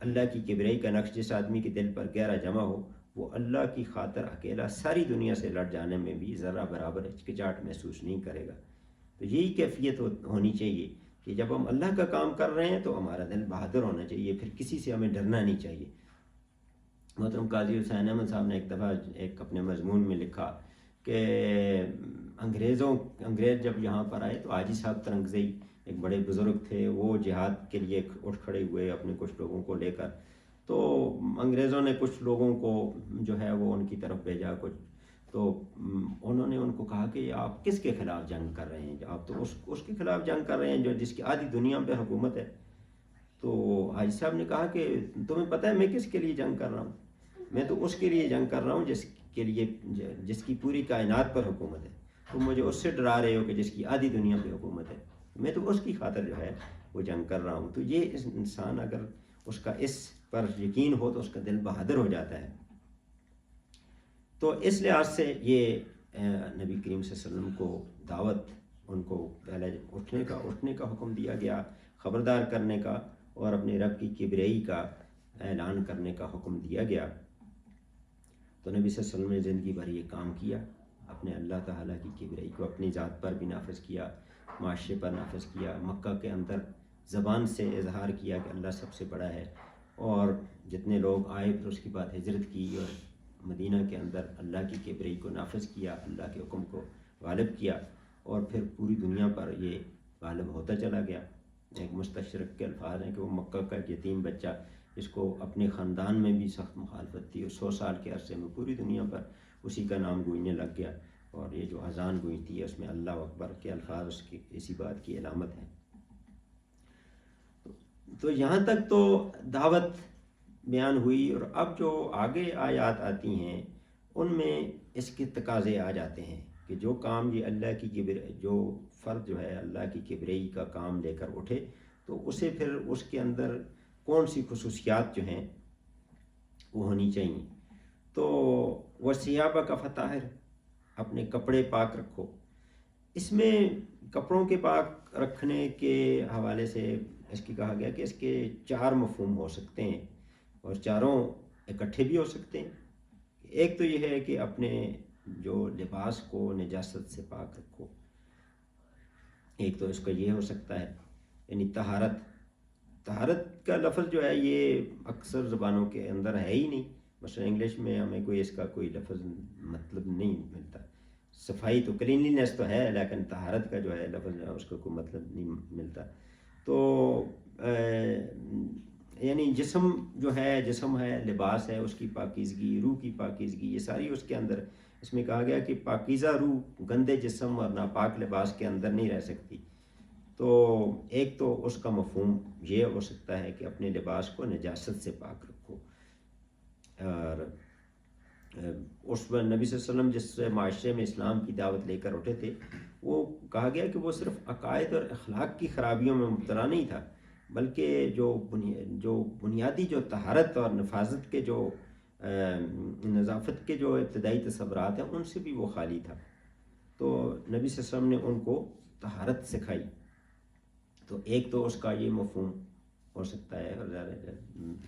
Speaker 3: اللہ کی کبریائی کا نقش جس آدمی کے دل پر گہرا جمع ہو، وہ اللہ کی خاطر اکیلا ساری دنیا سے لڑ جانے میں بھی ذرا برابر ہچکچاہٹ محسوس نہیں کرے گا۔ تو یہی کیفیت ہونی چاہیے کہ جب ہم اللہ کا کام کر رہے ہیں تو ہمارا دل بہادر ہونا چاہیے، پھر کسی سے ہمیں ڈرنا نہیں چاہیے۔ محترم قاضی حسین احمد صاحب نے ایک دفعہ ایک اپنے مضمون میں لکھا کہ انگریز جب یہاں پر آئے تو حاجی صاحب ترنگزئی ایک بڑے بزرگ تھے، وہ جہاد کے لیے اٹھ کھڑے ہوئے اپنے کچھ لوگوں کو لے کر، تو انگریزوں نے کچھ لوگوں کو جو ہے وہ ان کی طرف بھیجا کچھ، تو انہوں نے ان کو کہا کہ آپ کس کے خلاف جنگ کر رہے ہیں؟ آپ تو اس کے خلاف جنگ کر رہے ہیں جو جس کی آدھی دنیا پہ حکومت ہے۔ تو حاجی صاحب نے کہا کہ تمہیں پتہ ہے میں کس کے لیے جنگ کر رہا ہوں؟ میں تو اس کے لیے جنگ کر رہا ہوں جس کی پوری کائنات پر حکومت ہے۔ تم مجھے اس سے ڈرا رہے ہو کہ جس کی آدھی دنیا پہ حکومت ہے، میں تو اس کی خاطر جو ہے وہ جنگ کر رہا ہوں۔ تو یہ انسان اگر اس کا اس پر یقین ہو تو اس کا دل بہادر ہو جاتا ہے۔ تو اس لحاظ سے یہ نبی کریم صلی اللہ علیہ وسلم کو دعوت، ان کو پہلے اٹھنے کا حکم دیا گیا، خبردار کرنے کا اور اپنے رب کی کبریائی کا اعلان کرنے کا حکم دیا گیا۔ تو نبی صلی اللہ علیہ وسلم نے زندگی بھر یہ کام کیا، اپنے اللہ تعالیٰ کی کبریائی کو اپنی ذات پر بھی نافذ کیا، معاشرے پر نافذ کیا، مکہ کے اندر زبان سے اظہار کیا کہ اللہ سب سے بڑا ہے، اور جتنے لوگ آئے پھر اس کے بعد ہجرت کی اور مدینہ کے اندر اللہ کی کبریائی کو نافذ کیا، اللہ کے حکم کو غالب کیا، اور پھر پوری دنیا پر یہ غالب ہوتا چلا گیا۔ ایک مستشرق کے الفاظ ہیں کہ وہ مکہ کا ایک یتیم بچہ جس کو اپنے خاندان میں بھی سخت مخالفت تھی، اور 100 سال کے عرصے میں پوری دنیا پر اسی کا نام گونجنے لگ گیا، اور یہ جو اذان گونجتی ہے اس میں اللہ اکبر کے الفاظ اس کی اسی بات کی علامت ہے۔ تو یہاں تک تو دعوت بیان ہوئی، اور اب جو آگے آیات آتی ہیں ان میں اس کے تقاضے آ جاتے ہیں کہ جو کام یہ اللہ کی جو فرد جو ہے اللہ کی کبریائی کا کام لے کر اٹھے تو اسے پھر اس کے اندر کون سی خصوصیات جو ہیں وہ ہونی چاہیے۔ تو وَثِيَابَكَ فَطَهِّرْ، اپنے کپڑے پاک رکھو، اس میں کپڑوں کے پاک رکھنے کے حوالے سے اس کی کہا گیا کہ اس کے 4 مفہوم ہو سکتے ہیں اور چاروں اکٹھے بھی ہو سکتے ہیں. ایک تو یہ ہے کہ اپنے جو لباس کو نجاست سے پاک رکھو. ایک تو اس کا یہ ہو سکتا ہے یعنی طہارت کا لفظ جو ہے یہ اکثر زبانوں کے اندر ہے ہی نہیں. مثلا انگلش میں ہمیں کوئی اس کا کوئی لفظ مطلب نہیں ملتا. صفائی تو کلینلینس تو ہے لیکن طہارت کا جو ہے لفظ جو ہے اس کا کوئی مطلب نہیں ملتا. تو یعنی جسم جو ہے جسم ہے لباس ہے اس کی پاکیزگی روح کی پاکیزگی یہ ساری اس کے اندر اس میں کہا گیا کہ پاکیزہ روح گندے جسم اور ناپاک لباس کے اندر نہیں رہ سکتی. تو ایک تو اس کا مفہوم یہ ہو سکتا ہے کہ اپنے لباس کو نجاست سے پاک رکھو. اور اس پر نبی صلی اللہ علیہ وسلم جس معاشرے میں اسلام کی دعوت لے کر اٹھے تھے وہ کہا گیا کہ وہ صرف عقائد اور اخلاق کی خرابیوں میں مبتلا نہیں تھا بلکہ جو بنیادی جو طہارت اور نفاذت کے جو نظافت کے جو ابتدائی تصورات ہیں ان سے بھی وہ خالی تھا. تو نبی صلی اللہ علیہ وسلم نے ان کو طہارت سکھائی. تو ایک تو اس کا یہ مفہوم ہو سکتا ہے اور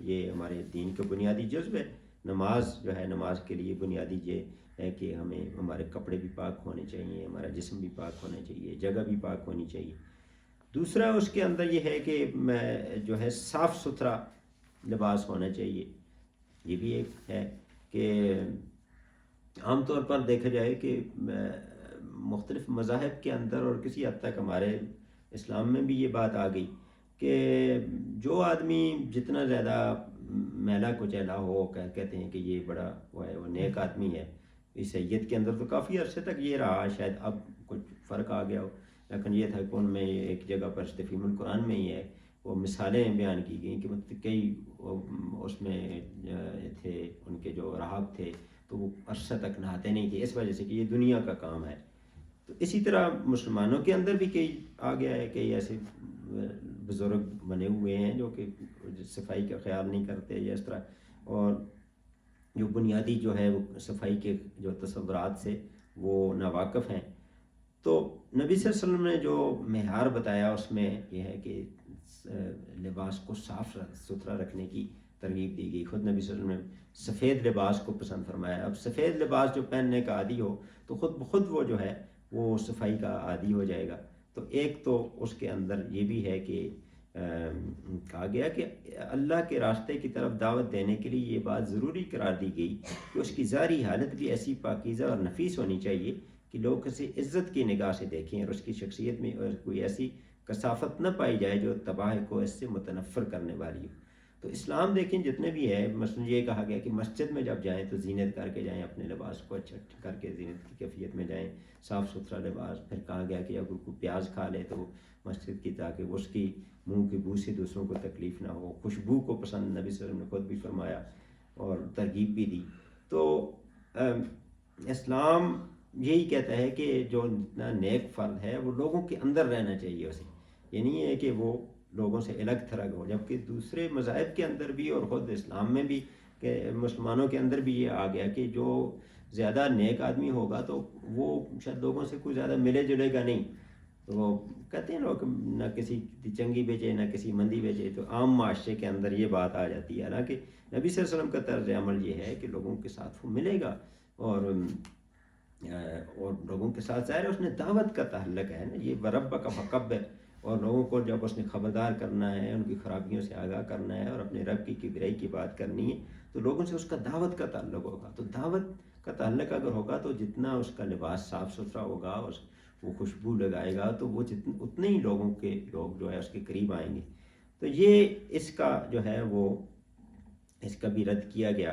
Speaker 3: یہ ہمارے دین کا بنیادی جزو ہے. نماز جو ہے نماز کے لیے بنیادی یہ ہے کہ ہمیں ہمارے کپڑے بھی پاک ہونے چاہیے ہمارا جسم بھی پاک ہونا چاہیے جگہ بھی پاک ہونی چاہیے. دوسرا اس کے اندر یہ ہے کہ جو ہے صاف ستھرا لباس ہونا چاہیے. یہ بھی ایک ہے کہ عام طور پر دیکھا جائے کہ مختلف مذاہب کے اندر اور کسی حد تک ہمارے اسلام میں بھی یہ بات آ گئی کہ جو آدمی جتنا زیادہ میلا کچیلا ہو کہتے ہیں کہ یہ بڑا وہ نیک آدمی ہے. عیسائیت کے اندر تو کافی عرصے تک یہ رہا شاید اب کچھ فرق آ گیا ہو لیکن یہ تھا کہ ان میں ایک جگہ پر تفہیم القرآن میں ہی ہے وہ مثالیں بیان کی گئیں کہ مطلب کئی اس میں تھے ان کے جو راہب تھے تو وہ عرصہ تک نہاتے نہیں تھے اس وجہ سے کہ یہ دنیا کا کام ہے. تو اسی طرح مسلمانوں کے اندر بھی کئی آ گیا ہے کئی ایسے بزرگ بنے ہوئے ہیں جو کہ صفائی کا خیال نہیں کرتے یا اس طرح اور جو بنیادی جو ہے وہ صفائی کے جو تصورات سے وہ ناواقف ہیں. تو نبی صلی اللہ علیہ وسلم نے جو معیار بتایا اس میں یہ ہے کہ لباس کو صاف ستھرا رکھنے کی ترغیب دی گئی. خود نبی صلی اللہ علیہ وسلم نے سفید لباس کو پسند فرمایا. اب سفید لباس جو پہننے کا عادی ہو تو خود بخود وہ جو ہے وہ صفائی کا عادی ہو جائے گا. تو ایک تو اس کے اندر یہ بھی ہے کہ کہا گیا کہ اللہ کے راستے کی طرف دعوت دینے کے لیے یہ بات ضروری قرار دی گئی کہ اس کی ظاہری حالت بھی ایسی پاکیزہ اور نفیس ہونی چاہیے کہ لوگ اسے عزت کی نگاہ سے دیکھیں اور اس کی شخصیت میں اور کوئی ایسی کثافت نہ پائی جائے جو تباہ کو اس سے متنفر کرنے والی ہو. تو اسلام دیکھیں جتنے بھی ہے مثلا یہ کہا گیا کہ مسجد میں جب جائیں تو زینت کر کے جائیں اپنے لباس کو اچھا کر کے زینت کی کیفیت میں جائیں صاف ستھرا لباس. پھر کہا گیا کہ اگر کوئی پیاز کھا لے تو مسجد کی تاکہ اس کی منہ کی بو سے دوسروں کو تکلیف نہ ہو. خوشبو کو پسند نبی صلی اللہ علیہ وسلم نے خود بھی فرمایا اور ترغیب بھی دی. تو اسلام یہی کہتا ہے کہ جو اتنا نیک فرد ہے وہ لوگوں کے اندر رہنا چاہیے اسے یہ نہیں ہے کہ وہ لوگوں سے الگ تھلگ ہو. جبکہ دوسرے مذاہب کے اندر بھی اور خود اسلام میں بھی کہ مسلمانوں کے اندر بھی یہ آ گیا کہ جو زیادہ نیک آدمی ہوگا تو وہ شاید لوگوں سے کوئی زیادہ ملے جلے گا نہیں. تو وہ کہتے ہیں لوگ نہ کسی چنگی بیچے نہ کسی مندی بیچے. تو عام معاشرے کے اندر یہ بات آ جاتی ہے. حالانکہ نبی صلی اللہ علیہ وسلم کا طرز عمل یہ ہے کہ لوگوں کے ساتھ وہ ملے گا اور لوگوں کے ساتھ ظاہر اس نے دعوت کا تعلق ہے نا یہ رب کا فکبر اور لوگوں کو جب اس نے خبردار کرنا ہے ان کی خرابیوں سے آگاہ کرنا ہے اور اپنے رب کی کبریائی کی بات کرنی ہے تو لوگوں سے اس کا دعوت کا تعلق ہوگا. تو دعوت کا تعلق اگر ہوگا تو جتنا اس کا لباس صاف ستھرا ہوگا وہ خوشبو لگائے گا تو وہ اتنے ہی لوگ جو ہے اس کے قریب آئیں گے. تو یہ اس کا جو ہے وہ اس کا بھی رد کیا گیا.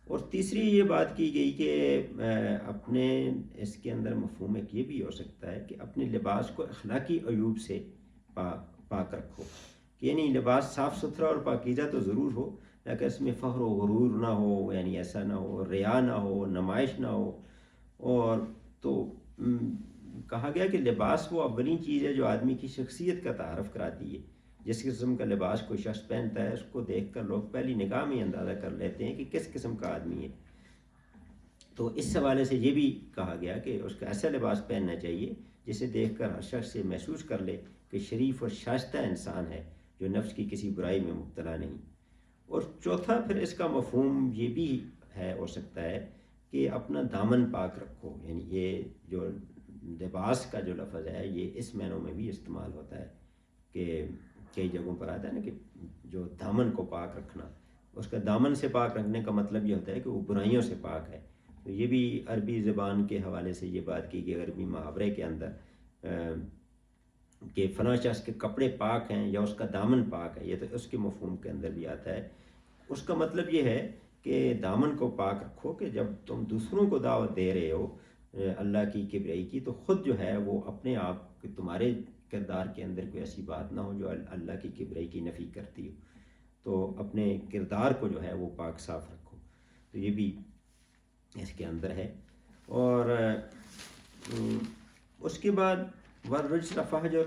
Speaker 3: اور تیسری یہ بات کی گئی کہ اپنے اس کے اندر مفہوم ایک یہ بھی ہو سکتا ہے کہ اپنے لباس کو اخلاقی عیوب سے پاک رکھو. یعنی لباس صاف ستھرا اور پاکیزہ تو ضرور ہو لیکن اس میں فخر و غرور نہ ہو یعنی ایسا نہ ہو ریا نہ ہو نمائش نہ ہو. اور تو کہا گیا کہ لباس وہ اولین چیز ہے جو آدمی کی شخصیت کا تعارف کراتی ہے. جس قسم کا لباس کوئی شخص پہنتا ہے اس کو دیکھ کر لوگ پہلی نگاہ میں اندازہ کر لیتے ہیں کہ کس قسم کا آدمی ہے. تو اس حوالے سے یہ بھی کہا گیا کہ اس کا ایسا لباس پہننا چاہیے جسے دیکھ کر ہر شخص سے محسوس کر لے کہ شریف اور شائستہ انسان ہے جو نفس کی کسی برائی میں مبتلا نہیں۔ اور چوتھا پھر اس کا مفہوم یہ بھی ہے ہو سکتا ہے کہ اپنا دامن پاک رکھو، یعنی یہ جو لباس کا جو لفظ ہے یہ اس معنوں میں بھی استعمال ہوتا ہے کہ کئی جگہوں پر آتا ہے نا کہ جو دامن کو پاک رکھنا، اس کا دامن سے پاک رکھنے کا مطلب یہ ہوتا ہے کہ وہ برائیوں سے پاک ہے۔ تو یہ بھی عربی زبان کے حوالے سے یہ بات کی کہ عربی محاورے کے اندر کہ فلاں شخص کے کپڑے پاک ہیں یا اس کا دامن پاک ہے، یہ تو اس کے مفہوم کے اندر بھی آتا ہے۔ اس کا مطلب یہ ہے کہ دامن کو پاک رکھو کہ جب تم دوسروں کو دعوت دے رہے ہو اللہ کی کبریائی کی، تو خود جو ہے وہ اپنے آپ تمہارے کردار کے اندر کوئی ایسی بات نہ ہو جو اللہ کی کبریائی کی نفی کرتی ہو، تو اپنے کردار کو جو ہے وہ پاک صاف رکھو۔ تو یہ بھی اس کے اندر ہے۔ اور اس کے بعد ورجس فہجر،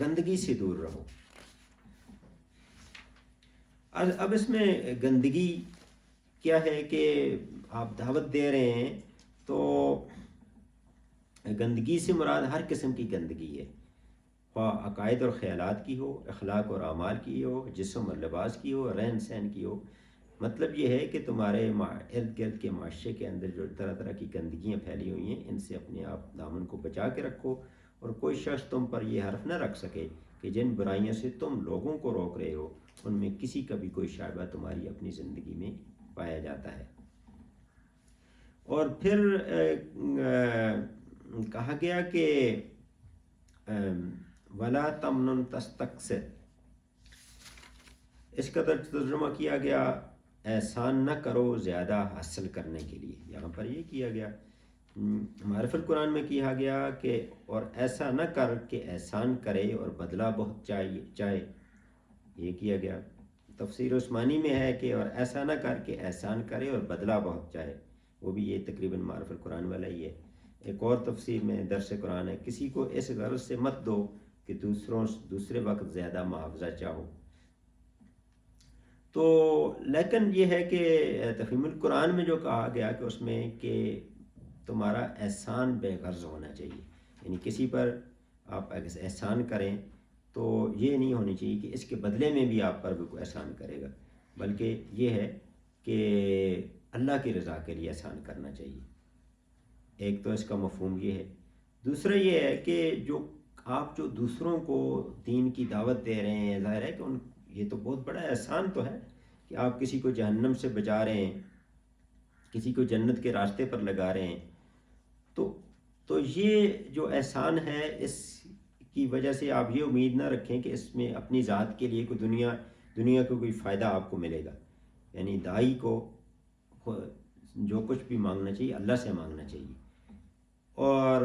Speaker 3: گندگی سے دور رہو۔ اب اس میں گندگی کیا ہے کہ آپ دعوت دے رہے ہیں تو گندگی سے مراد ہر قسم کی گندگی ہے، خواہ عقائد اور خیالات کی ہو، اخلاق اور اعمال کی ہو، جسم اور لباس کی ہو، رہن سہن کی ہو۔ مطلب یہ ہے کہ تمہارے ارد گرد کے معاشرے کے اندر جو طرح طرح کی گندگیاں پھیلی ہوئی ہیں ان سے اپنے آپ دامن کو بچا کے رکھو، اور کوئی شخص تم پر یہ حرف نہ رکھ سکے کہ جن برائیوں سے تم لوگوں کو روک رہے ہو ان میں کسی کا بھی کوئی شائبہ تمہاری اپنی زندگی میں پایا جاتا ہے۔ اور پھر کہا گیا کہ ولا تمنن تستکثر، اس کا ترجمہ کیا گیا احسان نہ کرو زیادہ حاصل کرنے کے لیے۔ یہاں پر یہ کیا گیا، معرف القرآن میں کہا گیا کہ اور ایسا نہ کر کہ احسان کرے اور بدلہ بہت چاہے، یہ کیا گیا۔ تفسیر عثمانی میں ہے کہ اور ایسا نہ کر کہ احسان کرے اور بدلہ بہت چاہے، وہ بھی یہ تقریباً معرف القرآن والا ہی ہے۔ ایک اور تفسیر میں درس قرآن ہے، کسی کو اس غرض سے مت دو کہ دوسرے وقت زیادہ معاوضہ چاہو۔ تو لیکن یہ ہے کہ تفہیم القرآن میں جو کہا گیا کہ اس میں کہ تمہارا احسان بے غرض ہونا چاہیے، یعنی کسی پر آپ احسان کریں تو یہ نہیں ہونی چاہیے کہ اس کے بدلے میں بھی آپ پر بھی کوئی احسان کرے گا، بلکہ یہ ہے کہ اللہ کی رضا کے لیے احسان کرنا چاہیے۔ ایک تو اس کا مفہوم یہ ہے۔ دوسرا یہ ہے کہ آپ جو دوسروں کو دین کی دعوت دے رہے ہیں، ظاہر ہے کہ یہ تو بہت بڑا احسان تو ہے کہ آپ کسی کو جہنم سے بچا رہے ہیں، کسی کو جنت کے راستے پر لگا رہے ہیں، تو یہ جو احسان ہے اس کی وجہ سے آپ یہ امید نہ رکھیں کہ اس میں اپنی ذات کے لیے کوئی دنیا کو کوئی فائدہ آپ کو ملے گا۔ یعنی داعی کو جو کچھ بھی مانگنا چاہیے اللہ سے مانگنا چاہیے۔ اور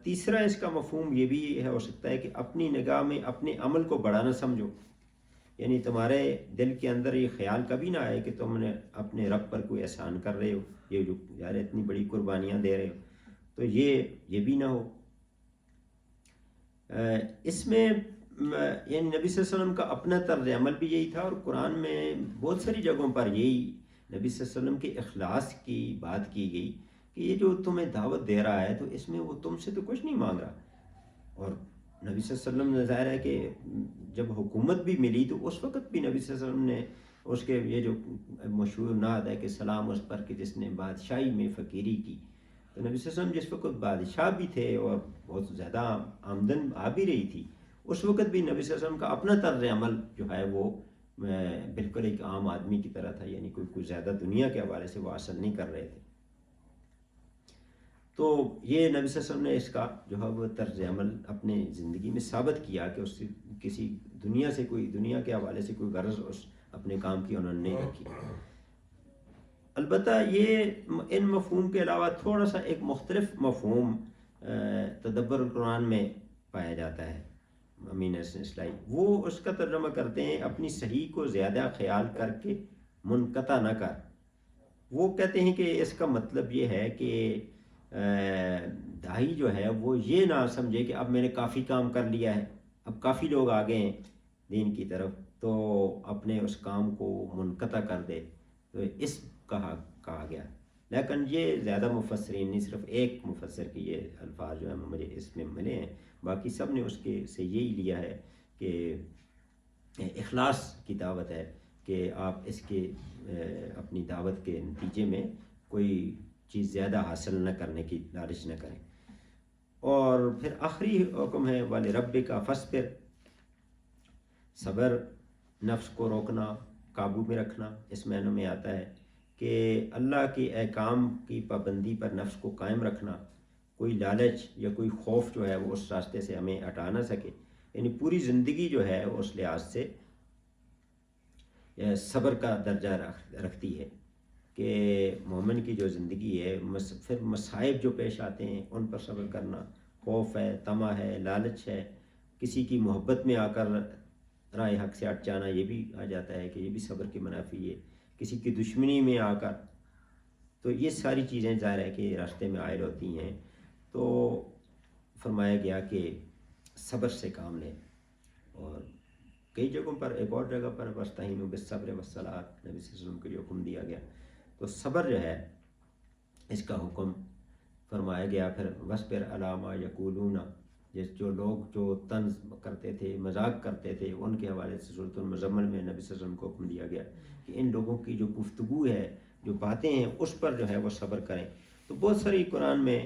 Speaker 3: تیسرا اس کا مفہوم یہ بھی ہو سکتا ہے کہ اپنی نگاہ میں اپنے عمل کو بڑا نہ سمجھو، یعنی تمہارے دل کے اندر یہ خیال کبھی نہ آئے کہ تم نے اپنے رب پر کوئی احسان کر رہے ہو، یہ جو یار اتنی بڑی قربانیاں دے رہے ہو، تو یہ بھی نہ ہو۔ اس میں یعنی نبی صلی اللہ علیہ وسلم کا اپنا طرز عمل بھی یہی تھا، اور قرآن میں بہت ساری جگہوں پر یہی نبی صلی اللہ علیہ وسلم کے اخلاص کی بات کی گئی کہ یہ جو تمہیں دعوت دے رہا ہے تو اس میں وہ تم سے تو کچھ نہیں مانگ رہا۔ اور نبی صلی اللہ علیہ وسلم نے ظاہر ہے کہ جب حکومت بھی ملی تو اس وقت بھی نبی صلی اللہ علیہ وسلم نے اس کے یہ جو مشہور نعت ہے کہ سلام اس پر کہ جس نے بادشاہی میں فقیری کی، تو نبی صلی اللہ علیہ وسلم جس وقت بادشاہ بھی تھے اور بہت زیادہ آمدن آ بھی رہی تھی، اس وقت بھی نبی صلی اللہ علیہ وسلم کا اپنا طرز عمل جو ہے وہ بالکل ایک عام آدمی کی طرح تھا، یعنی کوئی زیادہ دنیا کے حوالے سے وہ حاصل نہیں کر رہے تھے۔ تو یہ نبی صلی اللہ علیہ وسلم نے اس کا جو ہے وہ طرز عمل اپنے زندگی میں ثابت کیا کہ اس سے کسی دنیا کے حوالے سے کوئی غرض اس اپنے کام کی انہوں نے نہیں رکھی۔ البتہ یہ ان مفہوم کے علاوہ تھوڑا سا ایک مختلف مفہوم تدبر القرآن میں پایا جاتا ہے۔ امین حسن اصلاحی وہ اس کا ترجمہ کرتے ہیں اپنی صحیح کو زیادہ خیال کر کے منقطع نہ کر۔ وہ کہتے ہیں کہ اس کا مطلب یہ ہے کہ داعی جو ہے وہ یہ نہ سمجھے کہ اب میں نے کافی کام کر لیا ہے، اب کافی لوگ آ گئے ہیں دین کی طرف، تو اپنے اس کام کو منقطع کر دے۔ تو اس کہا کہا گیا. لیکن یہ زیادہ مفسرین نہیں، صرف ایک مفسر کی یہ الفاظ جو ہیں مجھے اس میں ملے ہیں، باقی سب نے اس کے سے یہی لیا ہے کہ اخلاص کی دعوت ہے کہ آپ اس کے اپنی دعوت کے نتیجے میں کوئی چیز زیادہ حاصل نہ کرنے کی لالچ نہ کریں. اور پھر آخری حکم ہے والے رب کا فصبر، صبر، نفس کو روکنا، قابو میں رکھنا. اس معنی میں آتا ہے کہ اللہ کے احکام کی پابندی پر نفس کو قائم رکھنا، کوئی لالچ یا کوئی خوف جو ہے وہ اس راستے سے ہمیں ہٹا نہ سکے. یعنی پوری زندگی جو ہے اس لحاظ سے صبر کا درجہ رکھتی ہے کہ مومن کی جو زندگی ہے پھر مصائب جو پیش آتے ہیں ان پر صبر کرنا، خوف ہے، طمع ہے، لالچ ہے، کسی کی محبت میں آ کر راہ حق سے ہٹ جانا، یہ بھی آ جاتا ہے کہ یہ بھی صبر کی منافی ہے. کسی کی دشمنی میں آ کر، تو یہ ساری چیزیں ظاہر ہے کہ راستے میں عائد ہوتی ہیں. تو فرمایا گیا کہ صبر سے کام لیں. اور کئی جگہوں پر، ایک اور جگہ پر وَاسْتَعِینُوا بِالصَّبْرِ وَالصَّلَاةِ نبی صلی اللہ علیہ وسلم کے لیے حکم دیا گیا. تو صبر جو ہے اس کا حکم فرمایا گیا. پھر وَاصْبِرْ عَلَىٰ مَا يَقُولُونَ، جو لوگ جو طنز کرتے تھے، مذاق کرتے تھے، ان کے حوالے سے سورۃ المزمل میں نبی صلی اللہ علیہ وسلم کو حکم دیا گیا کہ ان لوگوں کی جو گفتگو ہے، جو باتیں ہیں، اس پر جو ہے وہ صبر کریں. تو بہت ساری قرآن میں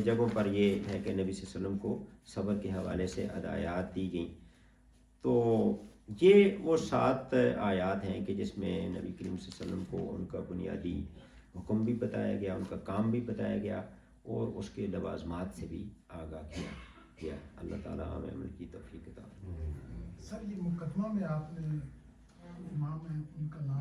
Speaker 3: جگہوں پر یہ ہے کہ نبی صلی اللہ علیہ وسلم کو صبر کے حوالے سے ہدایات دی گئیں. تو یہ وہ 7 آیات ہیں کہ جس میں نبی کریم صلی اللہ علیہ وسلم کو ان کا بنیادی حکم بھی بتایا گیا، ان کا کام بھی بتایا گیا، اور اس کے لوازمات سے بھی آگاہ کیا گیا. اللہ تعالیٰ ہمیں عمل کی توفیق عطا فرمائے.
Speaker 4: سر یہ مقدمہ میں آپ نے امام ہیں ان کا نام